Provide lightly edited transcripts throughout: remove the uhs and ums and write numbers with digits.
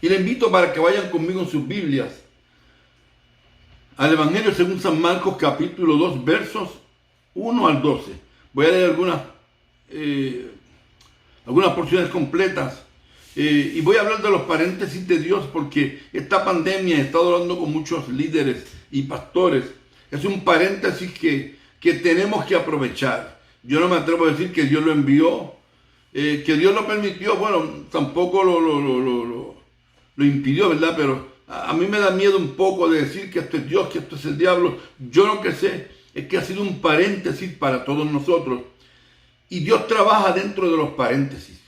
Y les invito para que vayan conmigo en sus Biblias al Evangelio según San Marcos, capítulo 2, versos 1 al 12. Voy a leer algunas porciones completas y voy a hablar de los paréntesis de Dios, porque esta pandemia, he estado hablando con muchos líderes y pastores, es un paréntesis que tenemos que aprovechar. Yo no me atrevo a decir que Dios lo envió, que Dios lo permitió, bueno, tampoco lo impidió, ¿verdad? Pero a mí me da miedo un poco de decir que esto es Dios, que esto es el diablo. Yo lo que sé es que ha sido un paréntesis para todos nosotros. Y Dios trabaja dentro de los paréntesis.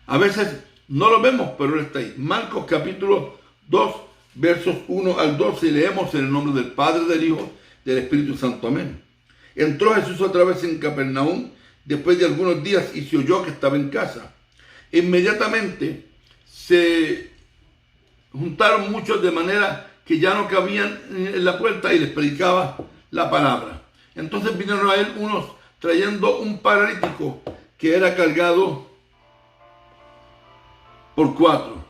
A veces no lo vemos, pero Él está ahí. Marcos capítulo 2, versos 1 al 12, y leemos en el nombre del Padre, del Hijo, del Espíritu Santo. Amén. Entró Jesús otra vez en Capernaum después de algunos días y se oyó que estaba en casa. Inmediatamente se juntaron muchos de manera que ya no cabían en la puerta y les predicaba la palabra. Entonces vinieron a él unos trayendo un paralítico que era cargado por 4.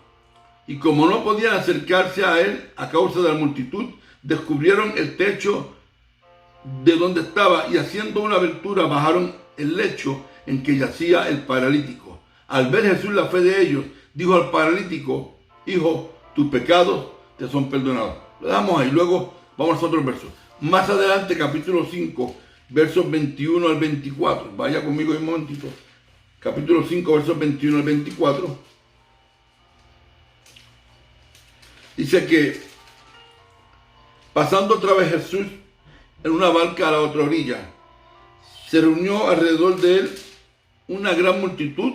Y como no podían acercarse a él a causa de la multitud, descubrieron el techo de donde estaba y haciendo una abertura bajaron el lecho en que yacía el paralítico. Al ver Jesús la fe de ellos, dijo al paralítico: hijo, tus pecados te son perdonados. Lo dejamos ahí, luego vamos a otros versos. Más adelante, capítulo 5, versos 21 al 24. Vaya conmigo un momentito. Capítulo 5, versos 21 al 24. Dice que pasando otra vez Jesús en una barca a la otra orilla, se reunió alrededor de él una gran multitud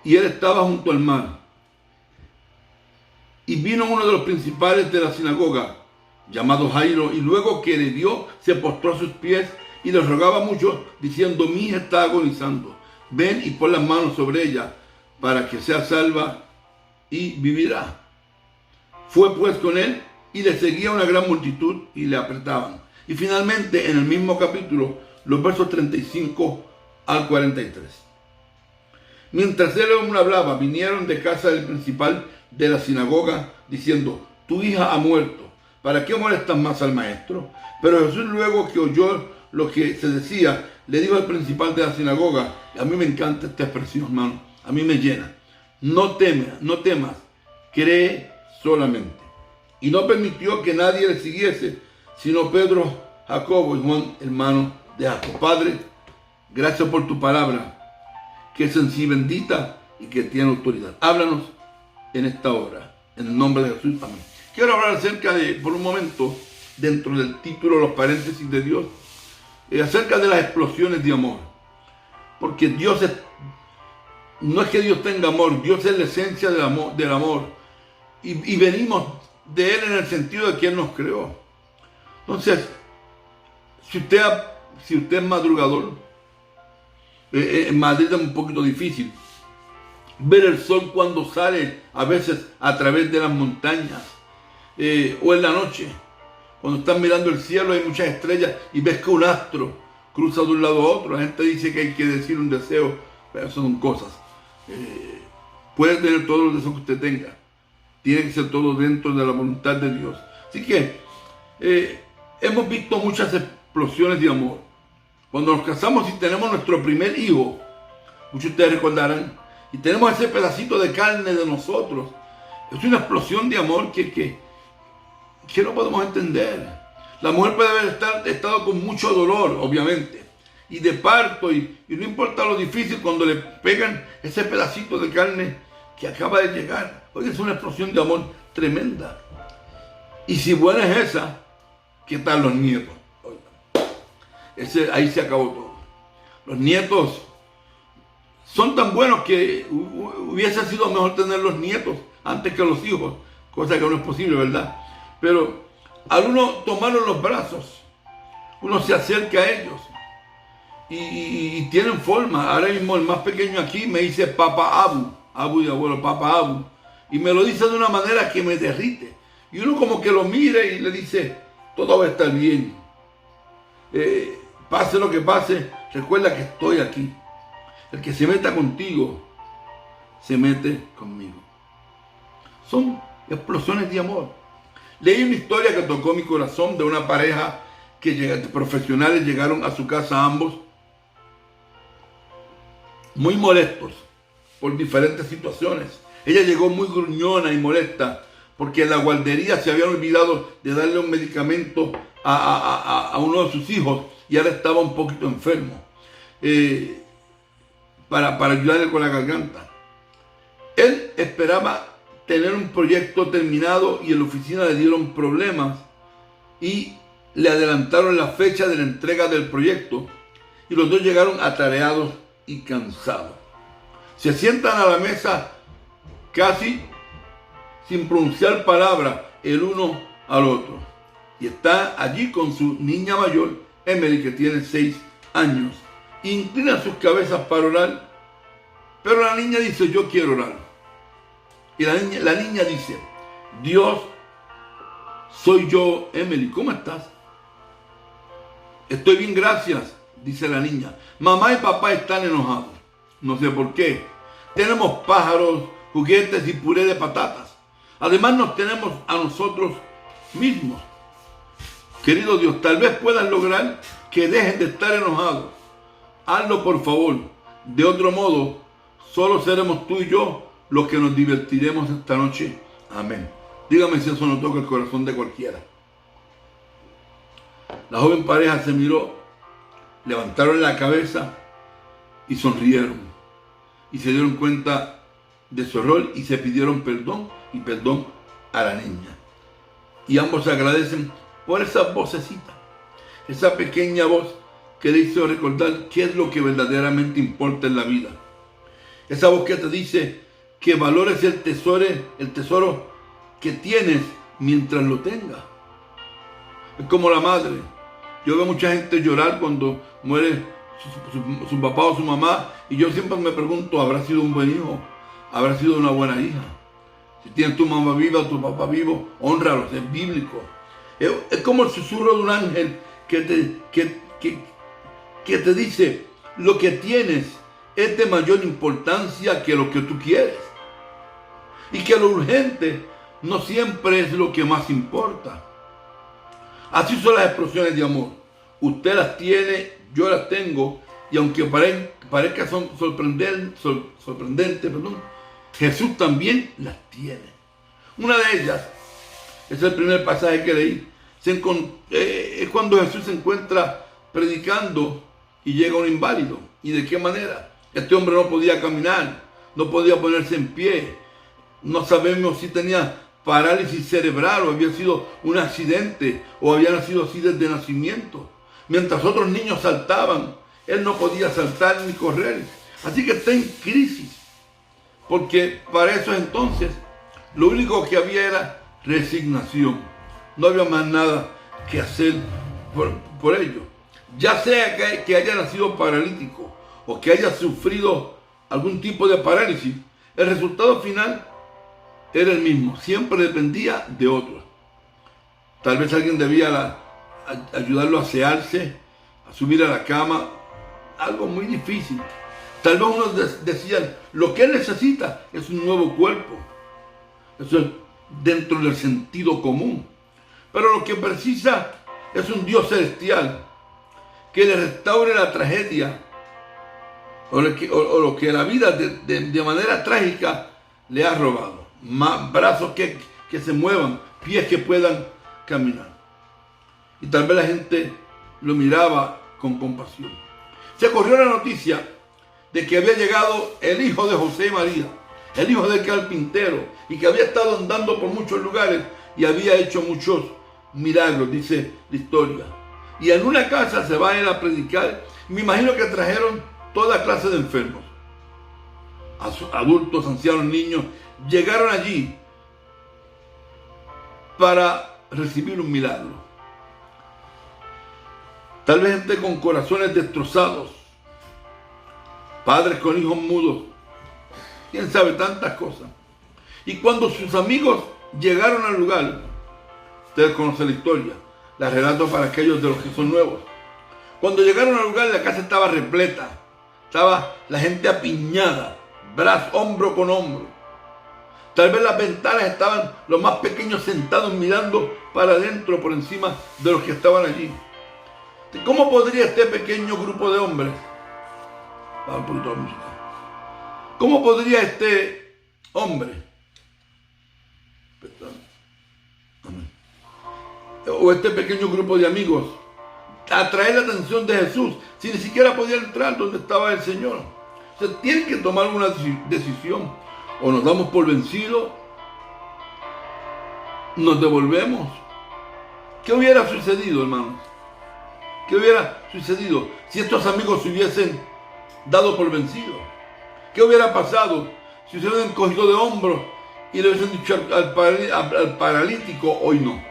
y él estaba junto al mar. Y vino uno de los principales de la sinagoga, llamado Jairo, y luego que le vio, se postró a sus pies y le rogaba mucho, diciendo: mi hija está agonizando, ven y pon las manos sobre ella, para que sea salva y vivirá. Fue pues con él y le seguía una gran multitud y le apretaban. Y finalmente, en el mismo capítulo, los versos 35 al 43. Mientras él aún hablaba, vinieron de casa del principal de la sinagoga, diciendo: tu hija ha muerto, ¿para qué molestas más al maestro? Pero Jesús, luego que oyó lo que se decía, le dijo al principal de la sinagoga, y a mí me encanta esta expresión, hermano, a mí me llena: no temas, cree solamente. Y no permitió que nadie le siguiese, sino Pedro, Jacobo y Juan, hermano de Jacobo. Padre, gracias por tu palabra, que es en sí bendita y que tiene autoridad. Háblanos en esta hora, en el nombre de Jesús. Amén. Quiero hablar acerca de, por un momento, dentro del título, los paréntesis de Dios, acerca de las explosiones de amor. Porque Dios no es que Dios tenga amor, Dios es la esencia del amor. Y venimos de Él en el sentido de que Él nos creó. Entonces, si usted es madrugador, en Madrid es un poquito difícil ver el sol cuando sale, a veces a través de las montañas, o en la noche, cuando estás mirando el cielo, hay muchas estrellas y ves que un astro cruza de un lado a otro. La gente dice que hay que decir un deseo, pero eso son cosas. Puede tener todos los deseos que usted tenga, tiene que ser todo dentro de la voluntad de Dios. Así que hemos visto muchas explosiones de amor. Cuando nos casamos y tenemos nuestro primer hijo, muchos de ustedes recordarán, y tenemos ese pedacito de carne de nosotros, es una explosión de amor que no podemos entender. La mujer puede haber estado con mucho dolor, obviamente, y de parto, y no importa lo difícil, cuando le pegan ese pedacito de carne que acaba de llegar. Oye, es una explosión de amor tremenda. Y si buena es esa, ¿qué tal los nietos? Ahí se acabó todo. Los nietos son tan buenos que hubiese sido mejor tener los nietos antes que los hijos, cosa que no es posible, ¿verdad? Pero al uno tomarlos en los brazos, uno se acerca a ellos y tienen forma. Ahora mismo el más pequeño aquí me dice Papá Abu y abuelo, Papá Abu, y me lo dice de una manera que me derrite. Y uno como que lo mira y le dice: todo va a estar bien. Pase lo que pase, recuerda que estoy aquí. El que se meta contigo, se mete conmigo. son explosiones de amor. Leí una historia que tocó mi corazón de una pareja profesionales llegaron a su casa ambos muy molestos por diferentes situaciones. Ella llegó muy gruñona y molesta porque en la guardería se habían olvidado de darle un medicamento a uno de sus hijos y ahora estaba un poquito enfermo para ayudarle con la garganta. Él esperaba tener un proyecto terminado y en la oficina le dieron problemas y le adelantaron la fecha de la entrega del proyecto y los dos llegaron atareados y cansados. Se sientan a la mesa casi sin pronunciar palabra el uno al otro. Y está allí con su niña mayor, Emily, que tiene 6 años. Inclina sus cabezas para orar, pero la niña dice, yo quiero orar. Y la niña dice, Dios, soy yo, Emily, ¿cómo estás? Estoy bien, gracias, dice la niña. Mamá y papá están enojados. No sé por qué. Tenemos pájaros, juguetes y puré de patatas. Además nos tenemos a nosotros mismos. Querido Dios, tal vez puedas lograr que dejen de estar enojados. Hazlo por favor. De otro modo, solo seremos tú y yo los que nos divertiremos esta noche. Amén. Dígame si eso no toca el corazón de cualquiera. La joven pareja se miró, levantaron la cabeza y sonrieron. Y se dieron cuenta de su error y se pidieron perdón y perdón a la niña. Y ambos se agradecen por esa vocecita, esa pequeña voz que le hizo recordar qué es lo que verdaderamente importa en la vida. Esa voz que te dice que valores el tesoro que tienes mientras lo tengas. Es como la madre. Yo veo mucha gente llorar cuando muere su papá o su mamá, y yo siempre me pregunto, ¿habrá sido un buen hijo? ¿Habrá sido una buena hija? Si tienes tu mamá viva o tu papá vivo, hónralos, es bíblico. Es como el susurro de un ángel que te dice, lo que tienes es de mayor importancia que lo que tú quieres. Y que lo urgente no siempre es lo que más importa. Así son las explosiones de amor. Usted las tiene, yo las tengo, y aunque parezca sorprendente, Jesús también las tiene. Una de ellas es el primer pasaje que leí. Es cuando Jesús se encuentra predicando y llega un inválido. ¿Y de qué manera? Este hombre no podía caminar, no podía ponerse en pie. No sabemos si tenía parálisis cerebral o había sido un accidente o había nacido así desde nacimiento. Mientras otros niños saltaban, él no podía saltar ni correr. Así que está en crisis. Porque para eso entonces lo único que había era resignación. No había más nada que hacer por ello. Ya sea que haya nacido paralítico o que haya sufrido algún tipo de parálisis, el resultado final era el mismo. Siempre dependía de otros. Tal vez alguien debía ayudarlo a asearse, a subir a la cama. Algo muy difícil. Tal vez unos decían, lo que él necesita es un nuevo cuerpo. Eso es dentro del sentido común. Pero lo que precisa es un Dios celestial que le restaure la tragedia o lo que la vida de manera trágica le ha robado. Brazos que se muevan, pies que puedan caminar. Y tal vez la gente lo miraba con compasión. Se corrió la noticia de que había llegado el hijo de José y María, el hijo del carpintero, y que había estado andando por muchos lugares y había hecho muchos milagros, dice la historia. Y en una casa se va a ir a predicar. Me imagino que trajeron toda clase de enfermos, adultos, ancianos, niños. Llegaron allí para recibir un milagro. Tal vez gente con corazones destrozados, padres con hijos mudos, quién sabe, tantas cosas. Y cuando sus amigos llegaron al lugar, ustedes conocen la historia, la relato para aquellos de los que son nuevos. Cuando llegaron al lugar, la casa estaba repleta, estaba la gente apiñada, hombro con hombro. Tal vez las ventanas estaban los más pequeños sentados mirando para adentro por encima de los que estaban allí. ¿Cómo podría este pequeño grupo de hombres? Baja un poquito la música. ¿Cómo podría este hombre, o este pequeño grupo de amigos, atraer la atención de Jesús si ni siquiera podía entrar donde estaba el Señor? O sea, tienen que tomar una decisión. O nos damos por vencidos, nos devolvemos. ¿Qué hubiera sucedido, hermanos? ¿Qué hubiera sucedido si estos amigos se hubiesen dado por vencidos? ¿Qué hubiera pasado si se hubiesen cogido de hombros y le hubiesen dicho al paralítico, hoy no?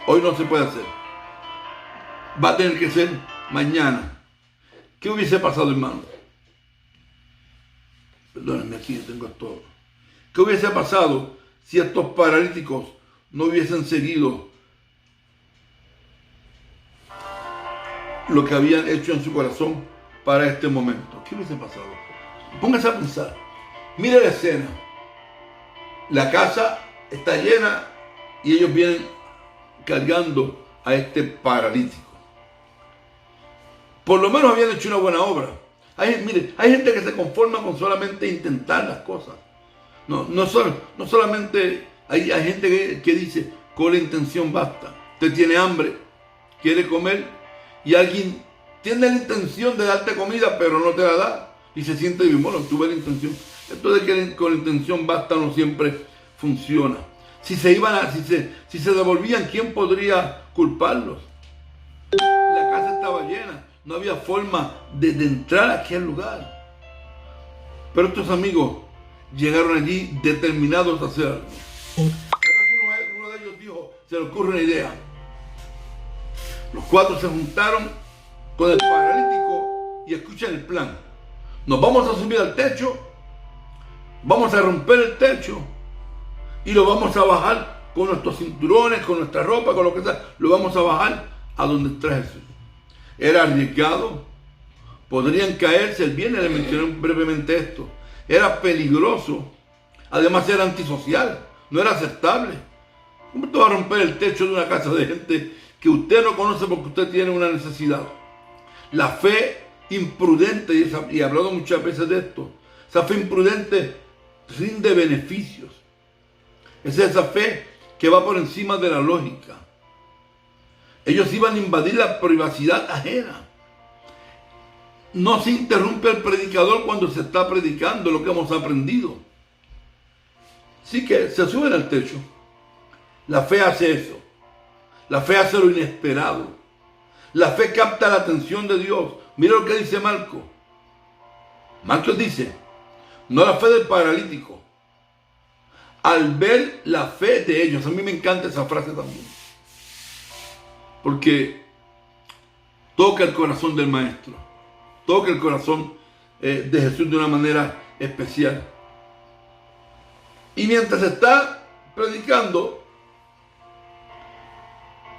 Hoy no se puede hacer. Va a tener que ser mañana. ¿Qué hubiese pasado, hermano? Perdónenme, aquí tengo esto. ¿Qué hubiese pasado si estos paralíticos no hubiesen seguido lo que habían hecho en su corazón para este momento? ¿Qué hubiese pasado? Póngase a pensar. Mire la escena. La casa está llena y ellos vienen cargando a este paralítico. Por lo menos habían hecho una buena obra. Hay gente que se conforma con solamente intentar las cosas. No solamente hay gente que dice, con la intención basta. Usted tiene hambre, quiere comer, y alguien tiene la intención de darte comida, pero no te la da. Y se siente bien, bueno, tuve la intención. Esto de que con la intención basta no siempre funciona. Si se devolvían, ¿quién podría culparlos? La casa estaba llena. No había forma de entrar a aquel lugar. Pero estos amigos llegaron allí determinados a hacer algo. Uno de ellos dijo, se le ocurre una idea. Los cuatro se juntaron con el paralítico y escuchan el plan. Nos vamos a subir al techo, vamos a romper el techo y lo vamos a bajar con nuestros cinturones, con nuestra ropa, con lo que sea. Lo vamos a bajar a donde está Jesús. Era arriesgado, podrían caerse. El viernes le mencioné brevemente esto. Era peligroso, además era antisocial, no era aceptable. ¿Cómo te va a romper el techo de una casa de gente que usted no conoce porque usted tiene una necesidad? La fe imprudente, y he hablado muchas veces de esto, esa fe imprudente rinde beneficios. Es esa fe que va por encima de la lógica. Ellos iban a invadir la privacidad ajena. No se interrumpe el predicador cuando se está predicando, lo que hemos aprendido. Así que se suben al techo. La fe hace eso. La fe hace lo inesperado. La fe capta la atención de Dios. Mira lo que dice Marcos. Marcos dice, no la fe del paralítico. Al ver la fe de ellos. A mí me encanta esa frase también. Porque toca el corazón del maestro. Toca el corazón de Jesús de una manera especial. Y mientras está predicando,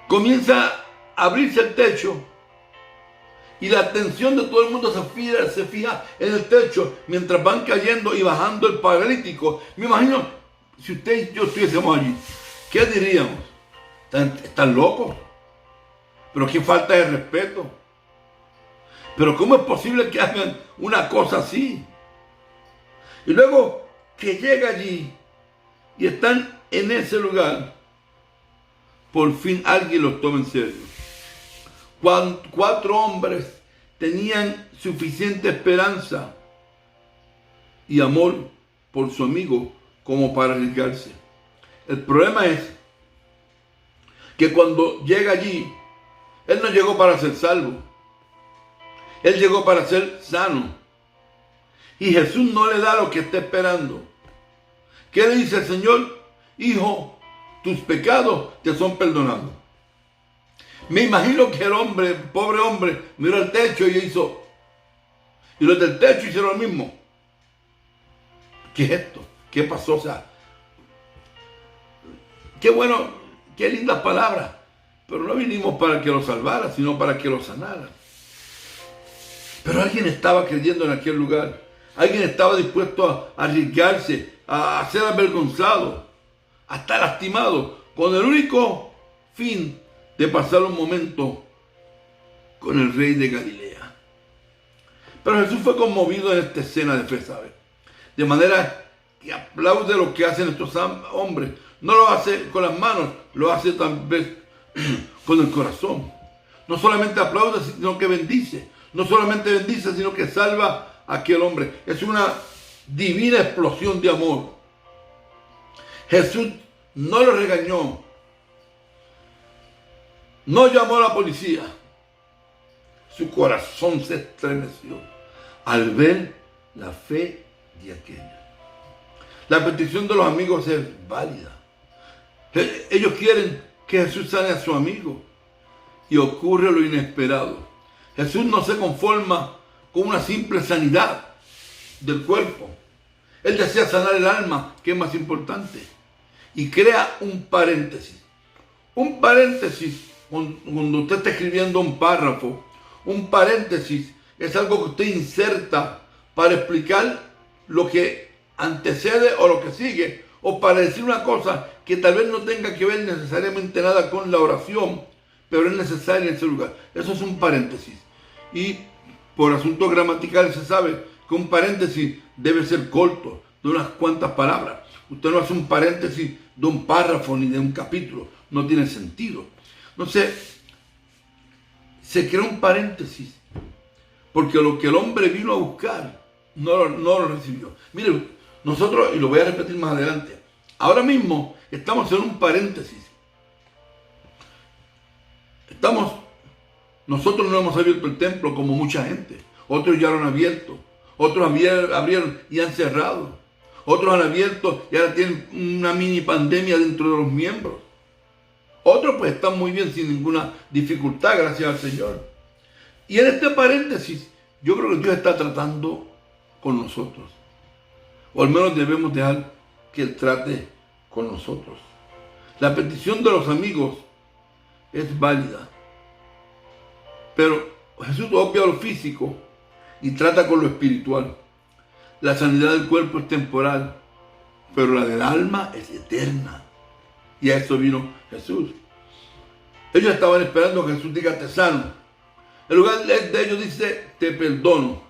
comienza a abrirse el techo y la atención de todo el mundo se fija en el techo mientras van cayendo y bajando el paralítico. Me imagino, si usted y yo estuviésemos allí, ¿qué diríamos? ¿Están locos? Pero qué falta de respeto. Pero ¿cómo es posible que hagan una cosa así? Y luego que llega allí y están en ese lugar, por fin alguien los toma en serio. Cuatro hombres tenían suficiente esperanza y amor por su amigo como para arriesgarse. El problema es que cuando llega allí, él no llegó para ser salvo. Él llegó para ser sano. Y Jesús no le da lo que está esperando. ¿Qué le dice el Señor? Hijo, tus pecados te son perdonados. Me imagino que el hombre, pobre hombre, miró al techo y hizo. Y los del techo hicieron lo mismo. ¿Qué es esto? ¿Qué pasó? O sea, qué bueno, qué lindas palabras. Pero no vinimos para que lo salvara, sino para que lo sanara. Pero alguien estaba creyendo en aquel lugar. Alguien estaba dispuesto a arriesgarse, a ser avergonzado, a estar lastimado, con el único fin de pasar un momento con el rey de Galilea. Pero Jesús fue conmovido en esta escena de fe, ¿sabe? De manera que aplaude lo que hacen estos hombres. No lo hace con las manos, lo hace tal vez con el corazón. No solamente aplaude, sino que bendice. No solamente bendice, sino que salva a aquel hombre. Es una divina explosión de amor. Jesús no lo regañó. No llamó a la policía. Su corazón se estremeció al ver la fe de aquellos. La petición de los amigos es válida. Ellos quieren que Jesús sane a su amigo. Y ocurre lo inesperado. Jesús no se conforma con una simple sanidad del cuerpo. Él desea sanar el alma, que es más importante. Y crea un paréntesis. Un paréntesis, cuando usted está escribiendo un párrafo, un paréntesis es algo que usted inserta para explicar lo que antecede o lo que sigue, o para decir una cosa que tal vez no tenga que ver necesariamente nada con la oración, pero es necesaria en ese lugar. Eso es un paréntesis. Y por asuntos gramaticales se sabe que un paréntesis debe ser corto, de unas cuantas palabras. Usted no hace un paréntesis de un párrafo ni de un capítulo. No tiene sentido. Entonces, se crea un paréntesis, porque lo que el hombre vino a buscar no lo recibió. Mire, nosotros, y lo voy a repetir más adelante, ahora mismo estamos en un paréntesis. Nosotros no hemos abierto el templo como mucha gente. Otros ya lo han abierto. Otros abrieron y han cerrado. Otros han abierto y ahora tienen una mini pandemia dentro de los miembros. Otros pues están muy bien sin ninguna dificultad, gracias al Señor. Y en este paréntesis, yo creo que Dios está tratando con nosotros. O al menos debemos dejar que Él trate con nosotros. La petición de los amigos es válida. Pero Jesús obvia lo físico y trata con lo espiritual. La sanidad del cuerpo es temporal, pero la del alma es eterna. Y a eso vino Jesús. Ellos estaban esperando que Jesús diga te sano. En lugar de ellos dice te perdono.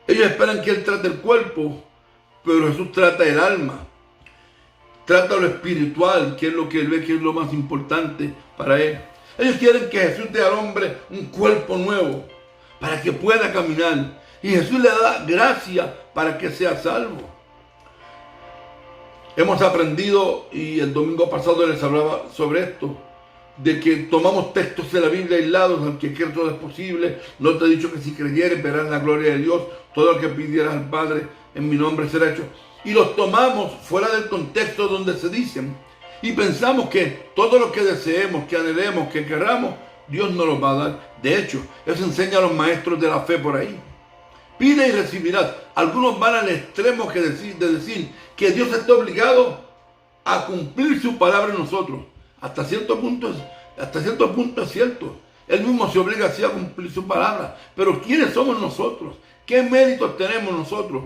Ellos esperan que Él trate el cuerpo, pero Jesús trata el alma. Trata lo espiritual, que es lo que Él ve que es lo más importante para Él. Ellos quieren que Jesús dé al hombre un cuerpo nuevo para que pueda caminar. Y Jesús le da gracia para que sea salvo. Hemos aprendido, y el domingo pasado les hablaba sobre esto, de que tomamos textos de la Biblia aislados, aunque que todo es posible. No te he dicho que si creyeres verás la gloria de Dios. Todo lo que pidieras al Padre en mi nombre será hecho. Y los tomamos fuera del contexto donde se dicen. Y pensamos que todo lo que deseemos, que anhelemos, que queramos, Dios nos lo va a dar. De hecho, eso enseña a los maestros de la fe por ahí. Pide y recibirás. Algunos van al extremo de decir que Dios está obligado a cumplir su palabra en nosotros. Hasta cierto punto es cierto. Él mismo se obliga así a cumplir su palabra. Pero ¿quiénes somos nosotros? ¿Qué méritos tenemos nosotros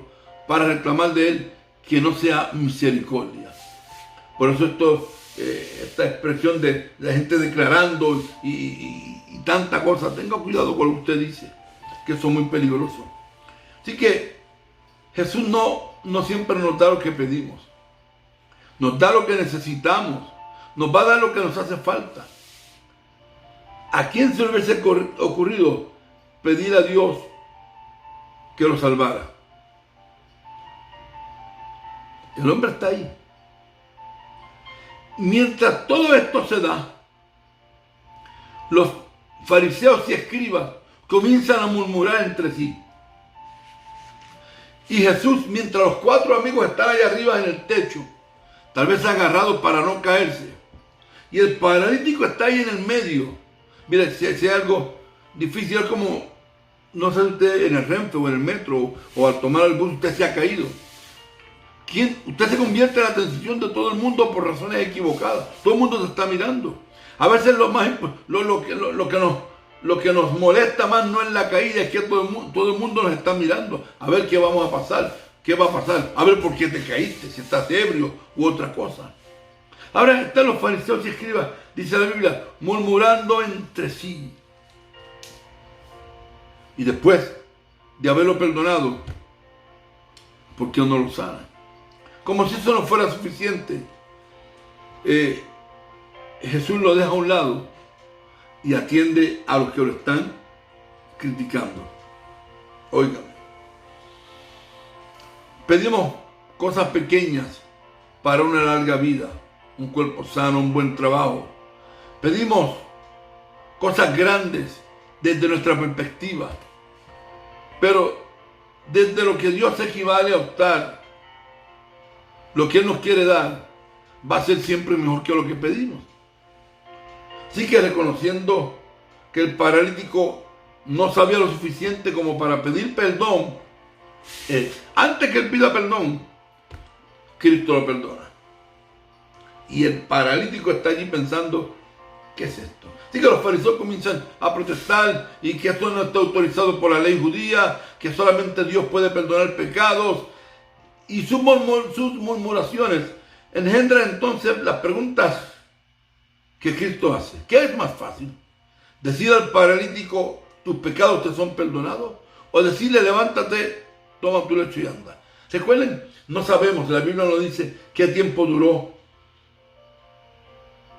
para reclamar de Él que no sea misericordia? Por eso esta expresión de la gente declarando y tanta cosa, tenga cuidado con lo que usted dice, que eso es muy peligroso. Así que Jesús no siempre nos da lo que pedimos. Nos da lo que necesitamos. Nos va a dar lo que nos hace falta. ¿A quién se le hubiese ocurrido pedir a Dios que lo salvara? El hombre está ahí. Mientras todo esto se da, los fariseos y escribas comienzan a murmurar entre sí. Y Jesús, mientras los cuatro amigos están allá arriba en el techo, tal vez agarrados para no caerse, y el paralítico está ahí en el medio. Mire, si hay algo difícil, es como, no sé usted en el Renfe o en el metro o al tomar el bus usted se ha caído. Usted se convierte en la atención de todo el mundo por razones equivocadas. Todo el mundo te está mirando. A veces lo que lo que nos molesta más no es la caída, es que todo el mundo nos está mirando a ver qué vamos a pasar, qué va a pasar, a ver por qué te caíste, si estás ebrio u otra cosa. Ahora están los fariseos y escribas, dice la Biblia, murmurando entre sí. Y después de haberlo perdonado, ¿por qué no lo sana? Como si eso no fuera suficiente, Jesús lo deja a un lado y atiende a los que lo están criticando. Óigame, pedimos cosas pequeñas para una larga vida, un cuerpo sano, un buen trabajo. Pedimos cosas grandes desde nuestra perspectiva, pero desde lo que Dios equivale a optar, lo que Él nos quiere dar va a ser siempre mejor que lo que pedimos. Así que reconociendo que el paralítico no sabía lo suficiente como para pedir perdón, antes que él pida perdón, Cristo lo perdona. Y el paralítico está allí pensando, ¿qué es esto? Así que los fariseos comienzan a protestar y que esto no está autorizado por la ley judía, que solamente Dios puede perdonar pecados. Y sus murmuraciones engendran entonces las preguntas que Cristo hace. ¿Qué es más fácil? ¿Decir al paralítico, tus pecados te son perdonados? ¿O decirle, levántate, toma tu lecho y anda? Recuerden, no sabemos, la Biblia nos dice qué tiempo duró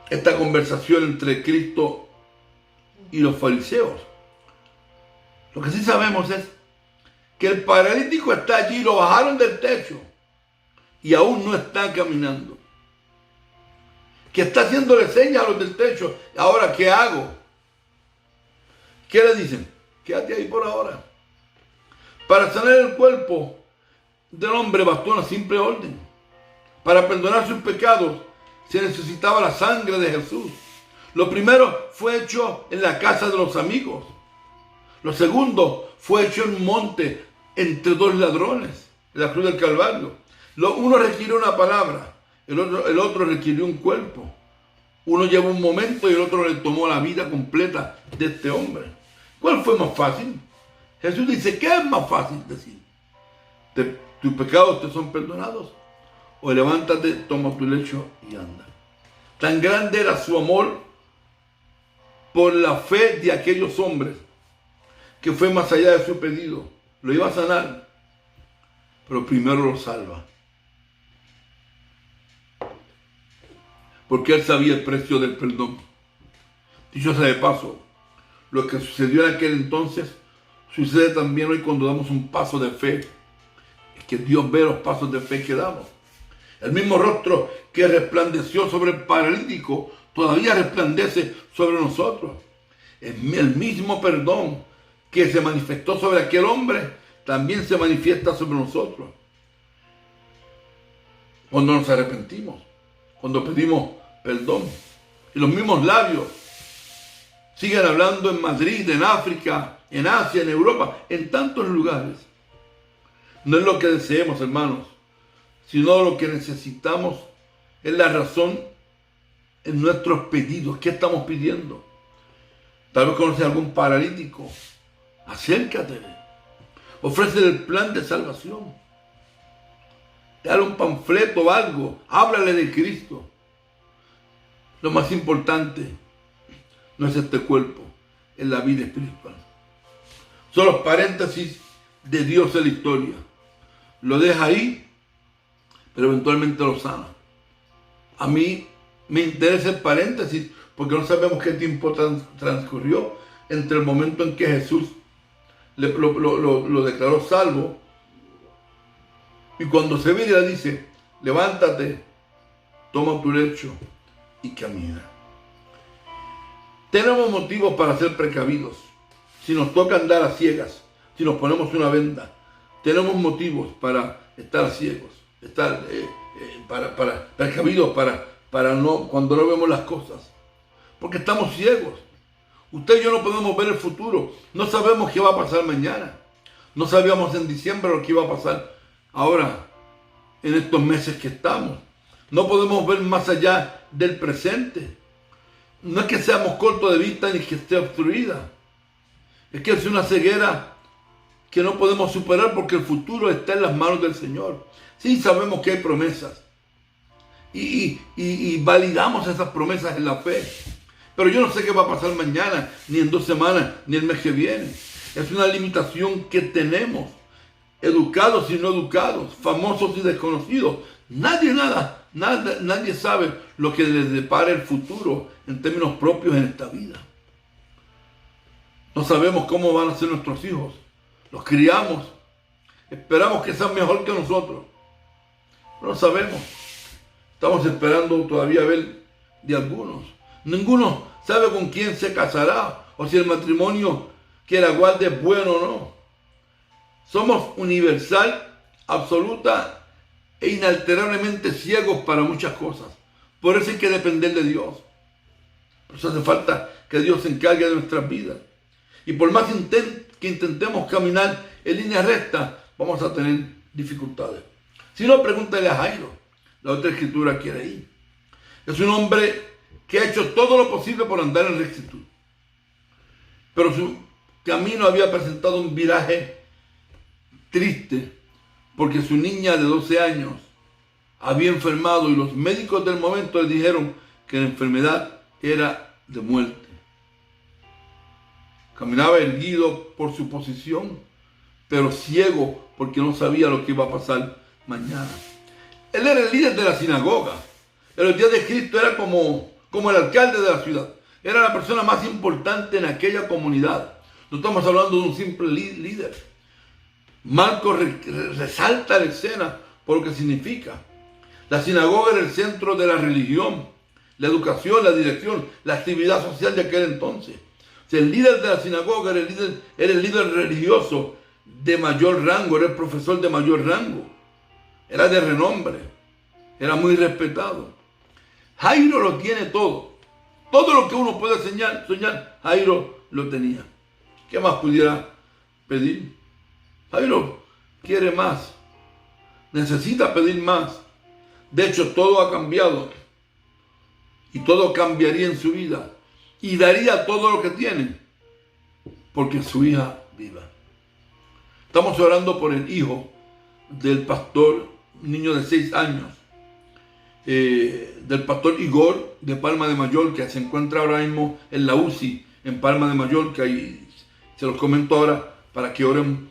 esta conversación entre Cristo y los fariseos. Lo que sí sabemos es que el paralítico está allí, lo bajaron del techo y aún no está caminando. Que está haciéndole señas a los del techo. Ahora, ¿qué hago? ¿Qué le dicen? Quédate ahí por ahora. Para sanar el cuerpo del hombre bastó una simple orden. Para perdonar sus pecados se necesitaba la sangre de Jesús. Lo primero fue hecho en la casa de los amigos. Lo segundo fue hecho en un monte entre dos ladrones, en la cruz del Calvario. Uno requirió una palabra, el otro requirió un cuerpo. Uno llevó un momento y el otro le tomó la vida completa de este hombre. ¿Cuál fue más fácil? Jesús dice, ¿qué es más fácil decir? ¿Tus pecados te son perdonados? O levántate, toma tu lecho y anda. Tan grande era su amor por la fe de aquellos hombres que fue más allá de su pedido. Lo iba a sanar, pero primero lo salva. Porque él sabía el precio del perdón. Dicho sea de paso, lo que sucedió en aquel entonces sucede también hoy cuando damos un paso de fe. Es que Dios ve los pasos de fe que damos. El mismo rostro que resplandeció sobre el paralítico todavía resplandece sobre nosotros. El mismo perdón que se manifestó sobre aquel hombre también se manifiesta sobre nosotros. Cuando nos arrepentimos, cuando pedimos perdón. Y los mismos labios siguen hablando en Madrid, en África, en Asia, en Europa, en tantos lugares. No es lo que deseemos, hermanos, sino lo que necesitamos es la razón en nuestros pedidos. ¿Qué estamos pidiendo? Tal vez conoces a algún paralítico. Acércate. Ofrécele el plan de salvación. Dale un panfleto o algo. Háblale de Cristo. Lo más importante no es este cuerpo, es la vida espiritual. Son los paréntesis de Dios en la historia. Lo deja ahí, pero eventualmente lo sana. A mí me interesa el paréntesis porque no sabemos qué tiempo transcurrió entre el momento en que Jesús lo declaró salvo y cuando se vira dice, levántate, toma tu lecho y camina. Tenemos motivos para ser precavidos. Si nos toca andar a ciegas, si nos ponemos una venda, tenemos motivos para estar ciegos, estar precavidos para no, cuando no vemos las cosas, porque estamos ciegos. Usted y yo no podemos ver el futuro, no sabemos qué va a pasar mañana, no sabíamos en diciembre lo que iba a pasar ahora, en estos meses que estamos. No podemos ver más allá del presente. No es que seamos cortos de vista ni que esté obstruida, Es que es una ceguera que no podemos superar porque el futuro está en las manos del Señor. Sí, sabemos que hay promesas y validamos esas promesas en la fe. Pero yo no sé qué va a pasar mañana, ni en 2 semanas, ni el mes que viene. Es una limitación que tenemos. Educados y no educados, famosos y desconocidos. Nadie sabe lo que les depara el futuro en términos propios en esta vida. No sabemos cómo van a ser nuestros hijos. Los criamos. Esperamos que sean mejor que nosotros. No sabemos. Estamos esperando todavía ver de algunos. Ninguno sabe con quién se casará o si el matrimonio que la guarde es bueno o no. Somos universal, absoluta e inalterablemente ciegos para muchas cosas. Por eso hay que depender de Dios. Por eso hace falta que Dios se encargue de nuestras vidas. Y por más que intentemos caminar en línea recta, vamos a tener dificultades. Si no, pregúntale a Jairo, la otra escritura que era ahí. Es un hombre que ha hecho todo lo posible por andar en rectitud. Pero su camino había presentado un viraje triste, porque su niña de 12 años había enfermado y los médicos del momento le dijeron que la enfermedad era de muerte. Caminaba erguido por su posición, pero ciego porque no sabía lo que iba a pasar mañana. Él era el líder de la sinagoga. En los días de Cristo era como el alcalde de la ciudad. Era la persona más importante en aquella comunidad. No estamos hablando de un simple líder. Marcos resalta la escena por lo que significa. La sinagoga era el centro de la religión, la educación, la dirección, la actividad social de aquel entonces. O sea, el líder de la sinagoga era el líder religioso de mayor rango, era el profesor de mayor rango, era de renombre, era muy respetado. Jairo lo tiene todo. Todo lo que uno puede soñar, Jairo lo tenía. ¿Qué más pudiera pedir? Jairo quiere más, necesita pedir más. De hecho, todo ha cambiado y todo cambiaría en su vida y daría todo lo que tiene porque su hija viva. Estamos orando por el hijo del pastor, un niño de 6 años, del pastor Igor de Palma de Mallorca, que se encuentra ahora mismo en la UCI en Palma de Mallorca, y se los comento ahora para que oren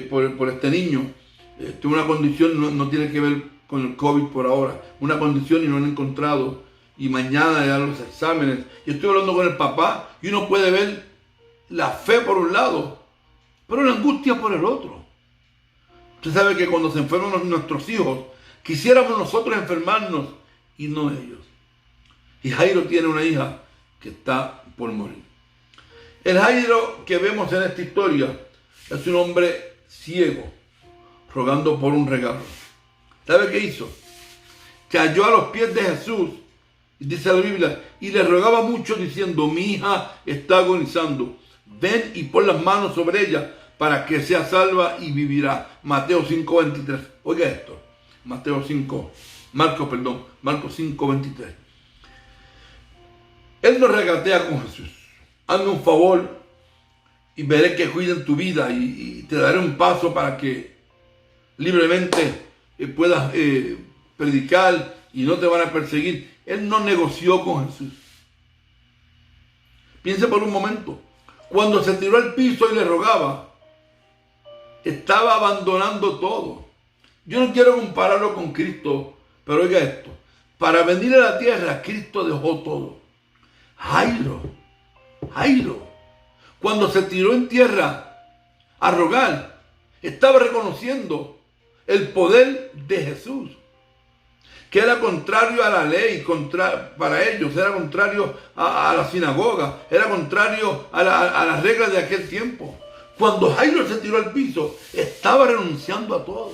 por este niño. Tiene una condición, no tiene que ver con el COVID por ahora, una condición y no lo han encontrado, y mañana le dan los exámenes. Y estoy hablando con el papá y uno puede ver la fe por un lado, pero la angustia por el otro. Usted sabe que cuando se enferman nuestros hijos, quisiéramos nosotros enfermarnos y no ellos. Y Jairo tiene una hija que está por morir. El Jairo que vemos en esta historia es un hombre ciego, rogando por un regalo. ¿Sabe qué hizo? Cayó a los pies de Jesús, dice la Biblia, y le rogaba mucho diciendo: mi hija está agonizando, ven y pon las manos sobre ella para que sea salva y vivirá. Mateo 5:23. Oiga esto, Marcos 5:23. Él nos regatea con Jesús: hazme un favor y veré que cuiden tu vida y te daré un paso para que libremente puedas predicar y no te van a perseguir. Él no negoció con Jesús. Piense por un momento. Cuando se tiró al piso y le rogaba, estaba abandonando todo. Yo no quiero compararlo con Cristo, pero oiga esto: para venir a la tierra, Cristo dejó todo. Jairo, cuando se tiró en tierra a rogar, estaba reconociendo el poder de Jesús, que era contrario a la ley, para ellos, era contrario a la sinagoga, era contrario a las reglas de aquel tiempo. Cuando Jairo se tiró al piso, estaba renunciando a todo.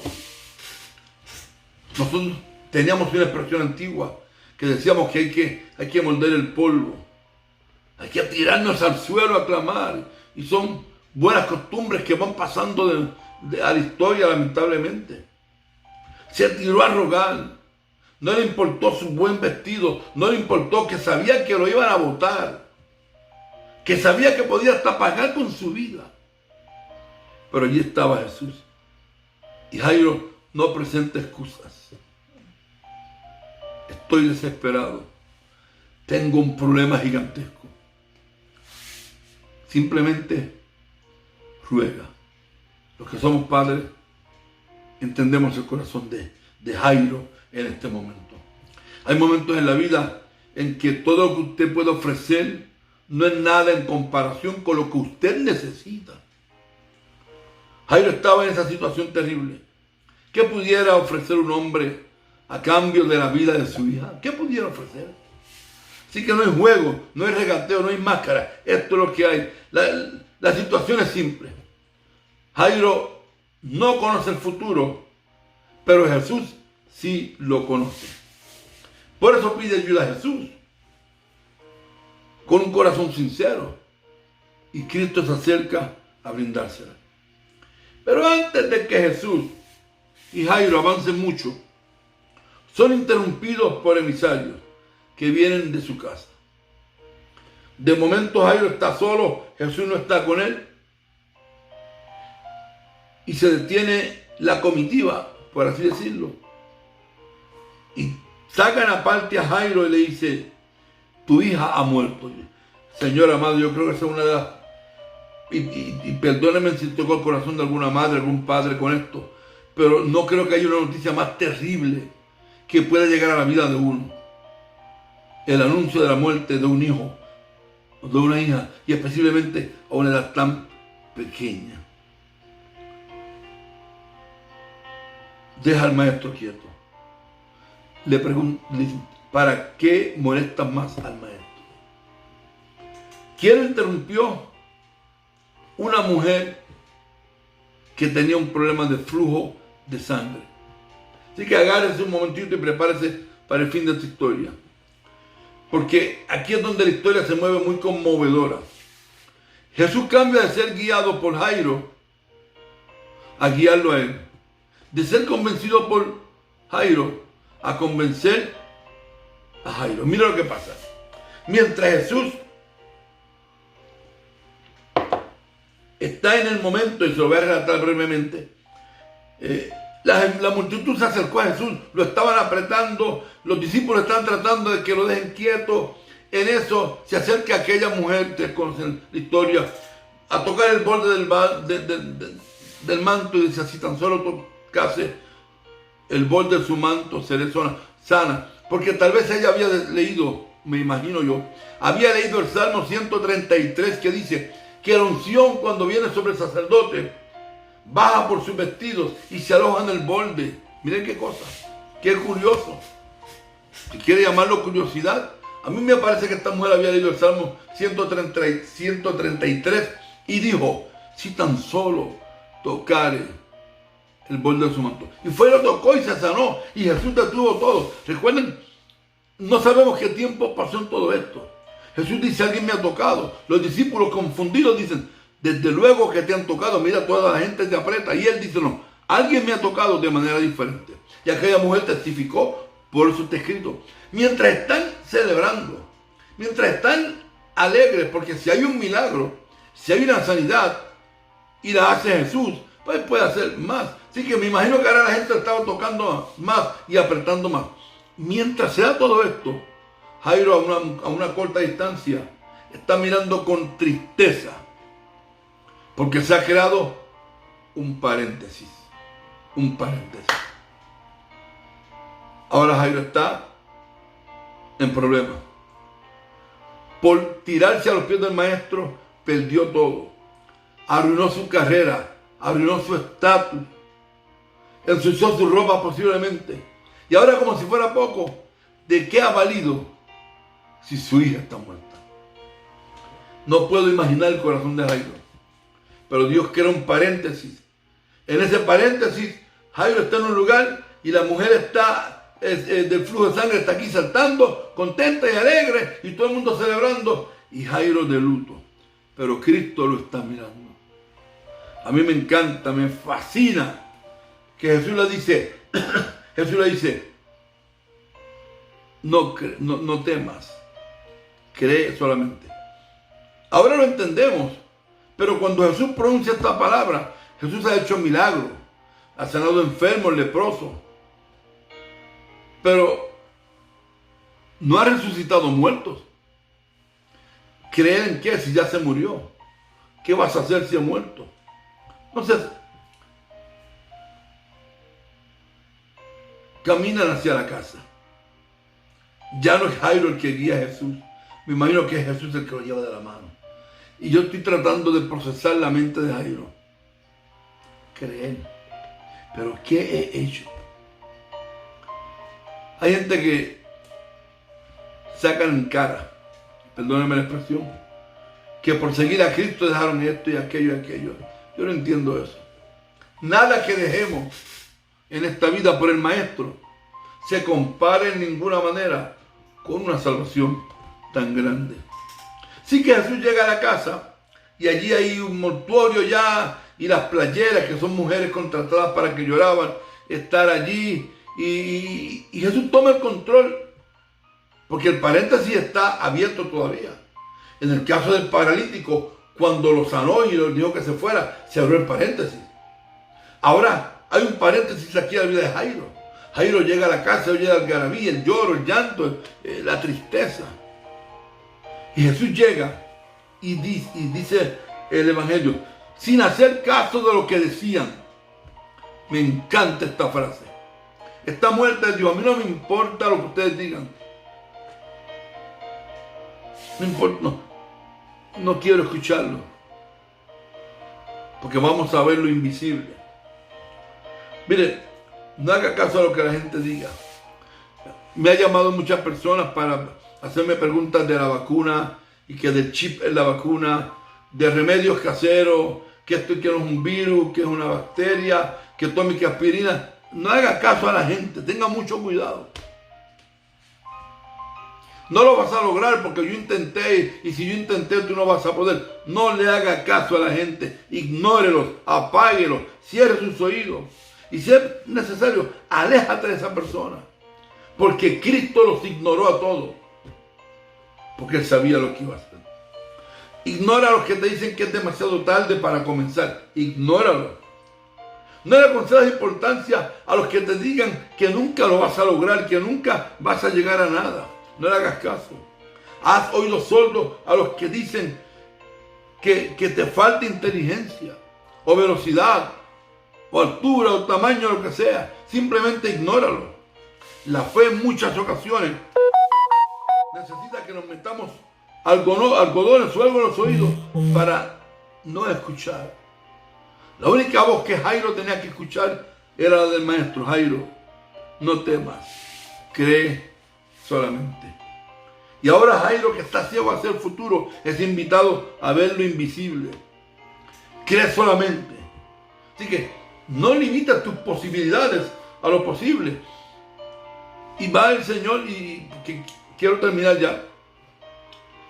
Nosotros teníamos una expresión antigua que decíamos que hay que morder el polvo, hay que tirarnos al suelo a clamar, y son buenas costumbres que van pasando a la historia, lamentablemente. Se tiró a rogar, no le importó su buen vestido, no le importó que sabía que lo iban a botar. que sabía que podía hasta pagar con su vida. Pero allí estaba Jesús. Y Jairo no presenta excusas. Estoy desesperado. Tengo un problema gigantesco. Simplemente ruega. Los que somos padres entendemos el corazón de Jairo en este momento. Hay momentos en la vida en que todo lo que usted puede ofrecer no es nada en comparación con lo que usted necesita. Jairo estaba en esa situación terrible. ¿Qué pudiera ofrecer un hombre a cambio de la vida de su hija? ¿Qué pudiera ofrecer? Así que no hay juego, no hay regateo, no hay máscara. Esto es lo que hay. La situación es simple. Jairo no conoce el futuro, pero Jesús sí lo conoce. Por eso pide ayuda a Jesús, con un corazón sincero. Y Cristo se acerca a brindársela. Pero antes de que Jesús y Jairo avancen mucho, son interrumpidos por emisarios que vienen de su casa. De momento Jairo está solo, Jesús no está con él. Y se detiene la comitiva, por así decirlo. Y sacan aparte a Jairo y le dice: tu hija ha muerto. Señor amado, yo creo que esa es una de las... Y perdónenme si tocó el corazón de alguna madre, algún padre con esto, pero no creo que haya una noticia más terrible que pueda llegar a la vida de uno. El anuncio de la muerte de un hijo, de una hija, y específicamente a una edad tan pequeña. Deja al maestro quieto. Le pregunta, ¿para qué molestas más al maestro? ¿Quién interrumpió? Una mujer que tenía un problema de flujo de sangre. Así que agárrese un momentito y prepárese para el fin de esta historia. Porque aquí es donde la historia se mueve muy conmovedora. Jesús cambia de ser guiado por Jairo a guiarlo a él. De ser convencido por Jairo a convencer a Jairo. Mira lo que pasa. Mientras Jesús está en el momento, y se lo voy a relatar brevemente, la multitud se acercó a Jesús, lo estaban apretando, los discípulos estaban tratando de que lo dejen quieto. En eso se acerca aquella mujer, ustedes conocen la historia, a tocar el borde del manto y dice: si tan solo tocase el borde de su manto, seré sana. Porque tal vez ella había leído, me imagino yo, había leído el Salmo 133 que dice que la unción, cuando viene sobre el sacerdote, baja por sus vestidos y se aloja en el borde. Miren qué cosa, qué curioso. Si quiere llamarlo curiosidad, a mí me parece que esta mujer había leído el Salmo 133 y dijo: si tan solo tocare el borde de su manto. Y fue, lo tocó y se sanó. Y Jesús detuvo todo. Recuerden, no sabemos qué tiempo pasó en todo esto. Jesús dice: alguien me ha tocado. Los discípulos confundidos dicen: desde luego que te han tocado. Mira, toda la gente te aprieta. Y él dice: no, alguien me ha tocado de manera diferente. Y aquella mujer testificó, por eso está escrito. Mientras están celebrando, mientras están alegres, porque si hay un milagro, si hay una sanidad y la hace Jesús, pues puede hacer más. Así que me imagino que ahora la gente estaba tocando más y apretando más. Mientras se da todo esto, Jairo a una corta distancia está mirando con tristeza, porque se ha creado un paréntesis. Un paréntesis. Ahora Jairo está en problemas. Por tirarse a los pies del maestro, perdió todo. Arruinó su carrera, arruinó su estatus, ensució su ropa posiblemente. Y ahora, como si fuera poco, ¿de qué ha valido si su hija está muerta? No puedo imaginar el corazón de Jairo. Pero Dios crea un paréntesis. En ese paréntesis, Jairo está en un lugar y la mujer está del flujo de sangre, está aquí saltando, contenta y alegre, y todo el mundo celebrando, y Jairo de luto. Pero Cristo lo está mirando. A mí me encanta, me fascina que Jesús le dice, no temas, cree solamente. Ahora lo entendemos, pero cuando Jesús pronuncia esta palabra, Jesús ha hecho milagros, ha sanado enfermos, leprosos, pero no ha resucitado muertos. ¿Creer en qué? Si ya se murió. ¿Qué vas a hacer si ha muerto? Entonces, caminan hacia la casa. Ya no es Jairo el que guía a Jesús. Me imagino que es Jesús el que lo lleva de la mano. Y yo estoy tratando de procesar la mente de Jairo. Creer. Pero ¿qué he hecho? Hay gente que sacan en cara, perdónenme la expresión, que por seguir a Cristo dejaron esto y aquello y aquello. Yo no entiendo eso. Nada que dejemos en esta vida por el Maestro se compara en ninguna manera con una salvación tan grande. Sí que Jesús llega a la casa y allí hay un mortuorio ya y las playeras, que son mujeres contratadas para que lloraban, estar allí y Jesús toma el control, porque el paréntesis está abierto todavía. En el caso del paralítico, cuando lo sanó y le dijo que se fuera, se abrió el paréntesis. Ahora hay un paréntesis aquí en la vida de Jairo. Jairo llega a la casa, oye la algarabía, el lloro, el llanto, la tristeza. Y Jesús llega y dice el Evangelio, sin hacer caso de lo que decían. Me encanta esta frase. Está muerta Dios, a mí no me importa lo que ustedes digan. No importa, no quiero escucharlo. Porque vamos a ver lo invisible. Mire, no haga caso a lo que la gente diga. Me ha llamado muchas personas para hacerme preguntas de la vacuna y que del chip en la vacuna, de remedios caseros, que esto que no es un virus, que es una bacteria, que tome que aspirina. No haga caso a la gente, tenga mucho cuidado. No lo vas a lograr porque yo intenté, y si yo intenté tú no vas a poder. No le haga caso a la gente, ignórelos, apáguelos, cierre sus oídos. Y si es necesario, aléjate de esa persona. Porque Cristo los ignoró a todos. Porque Él sabía lo que iba a hacer. Ignora a los que te dicen que es demasiado tarde para comenzar. Ignóralo. No le concedas importancia a los que te digan que nunca lo vas a lograr, que nunca vas a llegar a nada. No le hagas caso. Haz oídos sordos a los que dicen que te falta inteligencia, o velocidad, o altura, o tamaño, lo que sea. Simplemente ignóralo. La fe en muchas ocasiones necesita que nos metamos algodones o algo en los oídos para no escuchar. La única voz que Jairo tenía que escuchar era la del Maestro. Jairo, no temas, cree solamente. Y ahora Jairo, que está ciego hacia el futuro, es invitado a ver lo invisible. Cree solamente. Así que no limitas tus posibilidades a lo posible. Y va el Señor, y quiero terminar ya,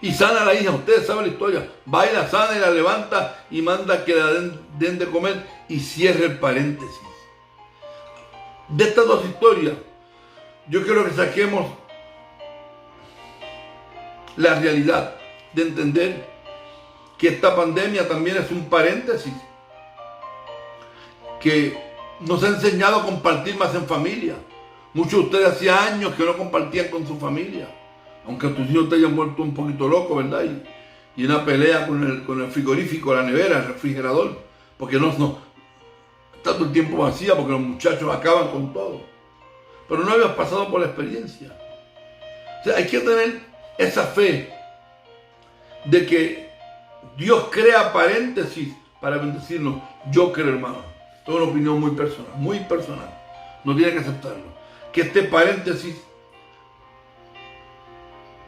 y sana a la hija. Ustedes saben la historia. Va y la sana y la levanta y manda que la den de comer, y cierra el paréntesis. De estas dos historias, yo quiero que saquemos la realidad de entender que esta pandemia también es un paréntesis que nos ha enseñado a compartir más en familia. Muchos de ustedes hacía años que no compartían con su familia, aunque tus hijos te hayan vuelto un poquito loco, ¿verdad? Y una pelea con el frigorífico, la nevera, el refrigerador, porque no está todo el tiempo vacía, porque los muchachos acaban con todo. Pero no habías pasado por la experiencia. O sea, hay que tener esa fe de que Dios crea paréntesis para bendecirnos. Yo creo, hermano, esto es una opinión muy personal, muy personal. No tiene que aceptarlo. Que este paréntesis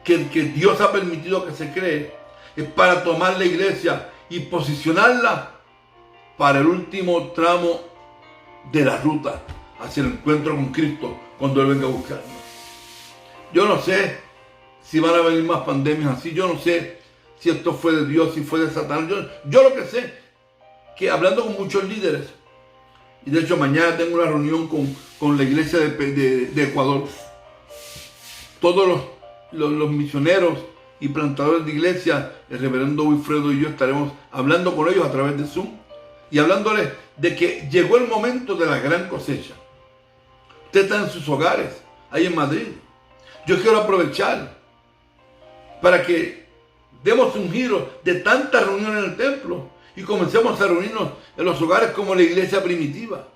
que Dios ha permitido que se cree es para tomar la iglesia y posicionarla para el último tramo de la ruta hacia el encuentro con Cristo cuando Él venga a buscarnos. Yo no sé si van a venir más pandemias así. Yo no sé si esto fue de Dios, si fue de Satanás. Yo lo que sé, que hablando con muchos líderes, y de hecho mañana tengo una reunión con la iglesia de Ecuador, todos los misioneros y plantadores de iglesia, el reverendo Wilfredo y yo estaremos hablando con ellos a través de Zoom y hablándoles de que llegó el momento de la gran cosecha. Usted está en sus hogares, ahí en Madrid. Yo quiero aprovechar para que demos un giro de tantas reuniones en el templo y comencemos a reunirnos en los hogares como la iglesia primitiva.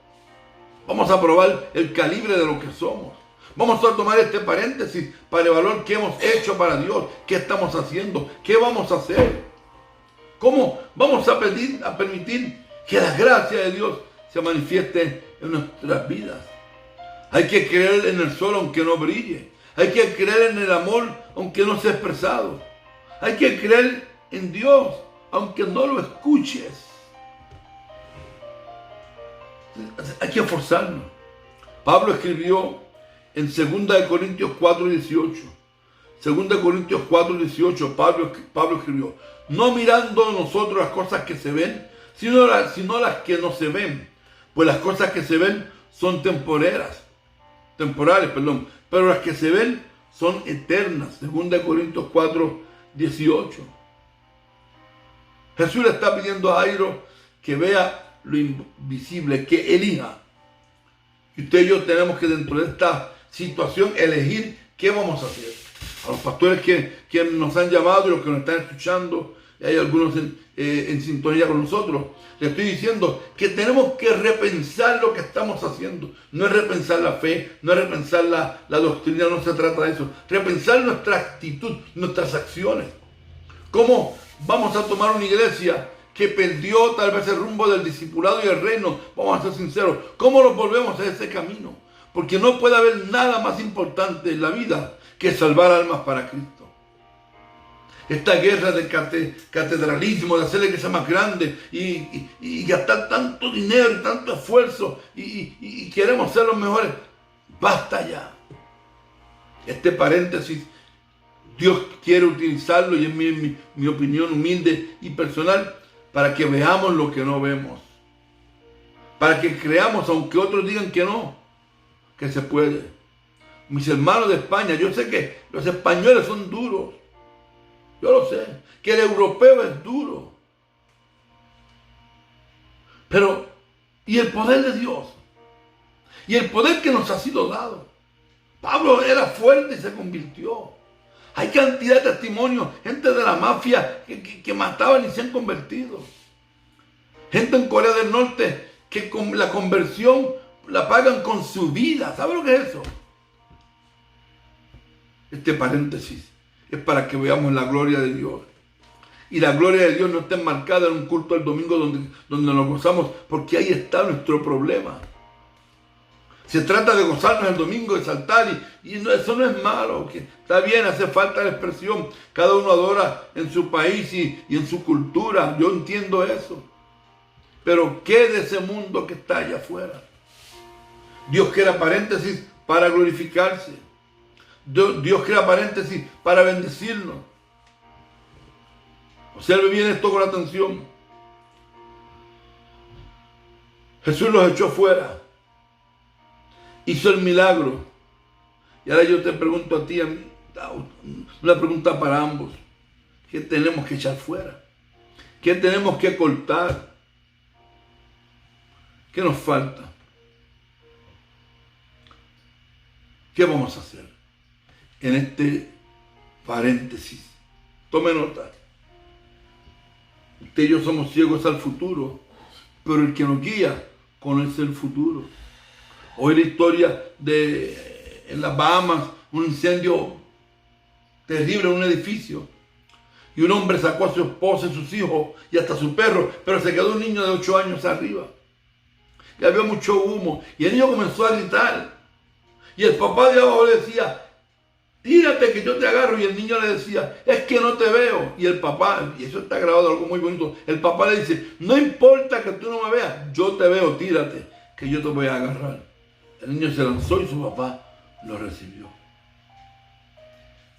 Vamos a probar el calibre de lo que somos. Vamos a tomar este paréntesis para evaluar qué hemos hecho para Dios, qué estamos haciendo, qué vamos a hacer. ¿Cómo vamos a permitir que la gracia de Dios se manifieste en nuestras vidas? Hay que creer en el sol aunque no brille. Hay que creer en el amor aunque no sea expresado. Hay que creer en Dios aunque no lo escuches. Hay que esforzarnos. Pablo escribió en 2 Corintios 4:18. 2 Corintios 4:18, Pablo escribió: no mirando nosotros las cosas que se ven, sino las que no se ven. Pues las cosas que se ven son temporales, pero las que se ven son eternas. 2 Corintios 4:18. Jesús le está pidiendo a Jairo que vea lo invisible, que elija. Y usted y yo tenemos que, dentro de esta situación, elegir qué vamos a hacer. A los pastores que nos han llamado y los que nos están escuchando, y hay algunos en sintonía con nosotros, les estoy diciendo que tenemos que repensar lo que estamos haciendo. No es repensar la fe, no es repensar la doctrina, no se trata de eso. Repensar nuestra actitud, nuestras acciones. ¿Cómo vamos a tomar una iglesia que perdió tal vez el rumbo del discipulado y el reino? Vamos a ser sinceros. ¿Cómo nos volvemos a ese camino? Porque no puede haber nada más importante en la vida que salvar almas para Cristo. Esta guerra de catedralismo, de hacer la iglesia más grande y gastar tanto dinero y tanto esfuerzo y queremos ser los mejores. Basta ya. Este paréntesis, Dios quiere utilizarlo, y es mi opinión humilde y personal, para que veamos lo que no vemos. Para que creamos, aunque otros digan que no, que se puede. Mis hermanos de España, yo sé que los españoles son duros. Yo lo sé. Que el europeo es duro. Pero, ¿y el poder de Dios? Y el poder que nos ha sido dado. Pablo era fuerte y se convirtió. Hay cantidad de testimonios. Gente de la mafia que mataban y se han convertido. Gente en Corea del Norte que con la conversión la pagan con su vida. ¿Sabe lo que es eso? Este paréntesis es para que veamos la gloria de Dios. Y la gloria de Dios no está enmarcada en un culto el domingo donde nos gozamos, porque ahí está nuestro problema. Se trata de gozarnos el domingo, de saltar, y eso no es malo. Que está bien, hace falta la expresión. Cada uno adora en su país y en su cultura. Yo entiendo eso. Pero ¿qué de ese mundo que está allá afuera? Dios crea paréntesis para glorificarse. Dios crea paréntesis para bendecirnos. Observe bien esto con atención. Jesús los echó fuera. Hizo el milagro. Y ahora yo te pregunto a ti, una pregunta para ambos. ¿Qué tenemos que echar fuera? ¿Qué tenemos que cortar? ¿Qué nos falta? ¿Qué vamos a hacer en este paréntesis? Tome nota. Usted y yo somos ciegos al futuro, pero el que nos guía conoce el futuro. Hoy la historia en las Bahamas, un incendio terrible en un edificio, y un hombre sacó a su esposa y sus hijos y hasta su perro, pero se quedó un niño de 8 años arriba. Y había mucho humo, y el niño comenzó a gritar, y el papá de abajo le decía: tírate que yo te agarro. Y el niño le decía: es que no te veo. Y el papá, y eso está grabado, algo muy bonito, el papá le dice: no importa que tú no me veas, yo te veo, tírate que yo te voy a agarrar. El niño se lanzó y su papá lo recibió.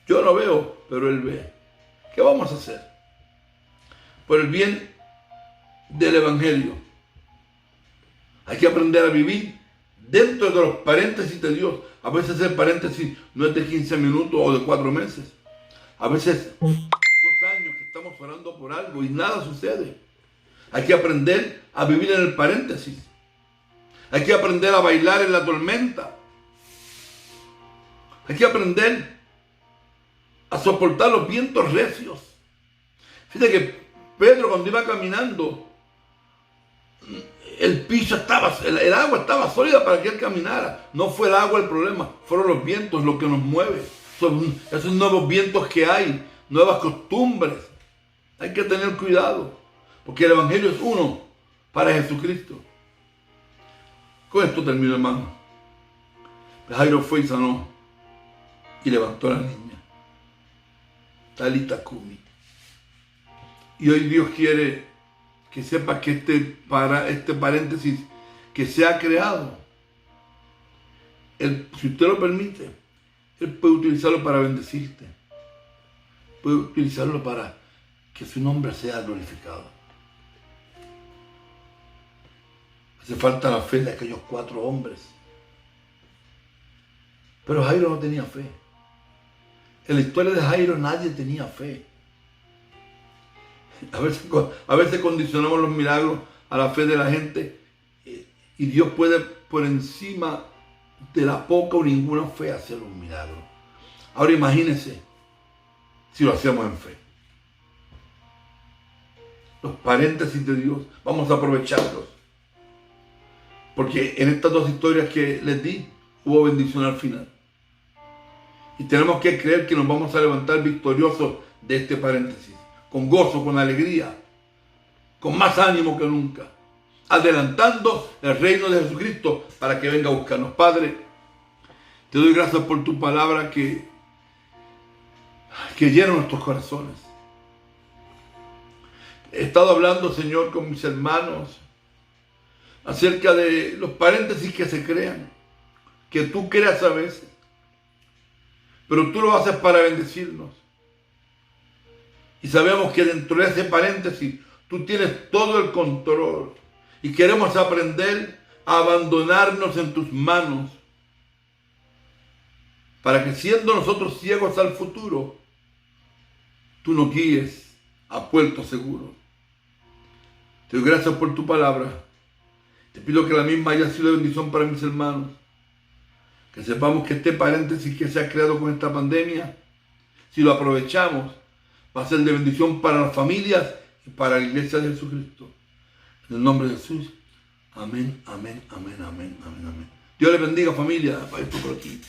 Yo no veo, pero él ve. ¿Qué vamos a hacer? Por el bien del Evangelio, hay que aprender a vivir dentro de los paréntesis de Dios. A veces el paréntesis no es de 15 minutos o de 4 meses. A veces 2 años que estamos orando por algo y nada sucede. Hay que aprender a vivir en el paréntesis. Hay que aprender a bailar en la tormenta. Hay que aprender a soportar los vientos recios. Fíjate que Pedro, cuando iba caminando, el piso estaba, el agua estaba sólida para que él caminara. No fue el agua el problema, fueron los vientos lo que nos mueve. Son esos nuevos vientos que hay, nuevas costumbres. Hay que tener cuidado, porque el evangelio es uno para Jesucristo. Con esto termino, hermano. Jairo fue y sanó y levantó a la niña. Talita Kumi. Y hoy Dios quiere que sepas que este paréntesis que se ha creado, si usted lo permite, Él puede utilizarlo para bendecirte. Puede utilizarlo para que su nombre sea glorificado. Hace falta la fe de aquellos 4 hombres. Pero Jairo no tenía fe. En la historia de Jairo nadie tenía fe. A veces condicionamos los milagros a la fe de la gente y Dios puede por encima de la poca o ninguna fe hacer un milagro. Ahora imagínense si lo hacemos en fe. Los paréntesis de Dios, vamos a aprovecharlos. Porque en estas 2 historias que les di, hubo bendición al final. Y tenemos que creer que nos vamos a levantar victoriosos de este paréntesis. Con gozo, con alegría, con más ánimo que nunca. Adelantando el reino de Jesucristo para que venga a buscarnos. Padre, te doy gracias por tu palabra que llena nuestros corazones. He estado hablando, Señor, con mis hermanos acerca de los paréntesis que se crean, que tú creas a veces, pero tú lo haces para bendecirnos. Y sabemos que dentro de ese paréntesis tú tienes todo el control y queremos aprender a abandonarnos en tus manos para que, siendo nosotros ciegos al futuro, tú nos guíes a puerto seguro. Te doy gracias por tu palabra. Te pido que la misma haya sido de bendición para mis hermanos. Que sepamos que este paréntesis que se ha creado con esta pandemia, si lo aprovechamos, va a ser de bendición para las familias y para la iglesia de Jesucristo. En el nombre de Jesús. Amén, amén, amén, amén, amén, amén. Dios les bendiga, familia. Bye por aquí.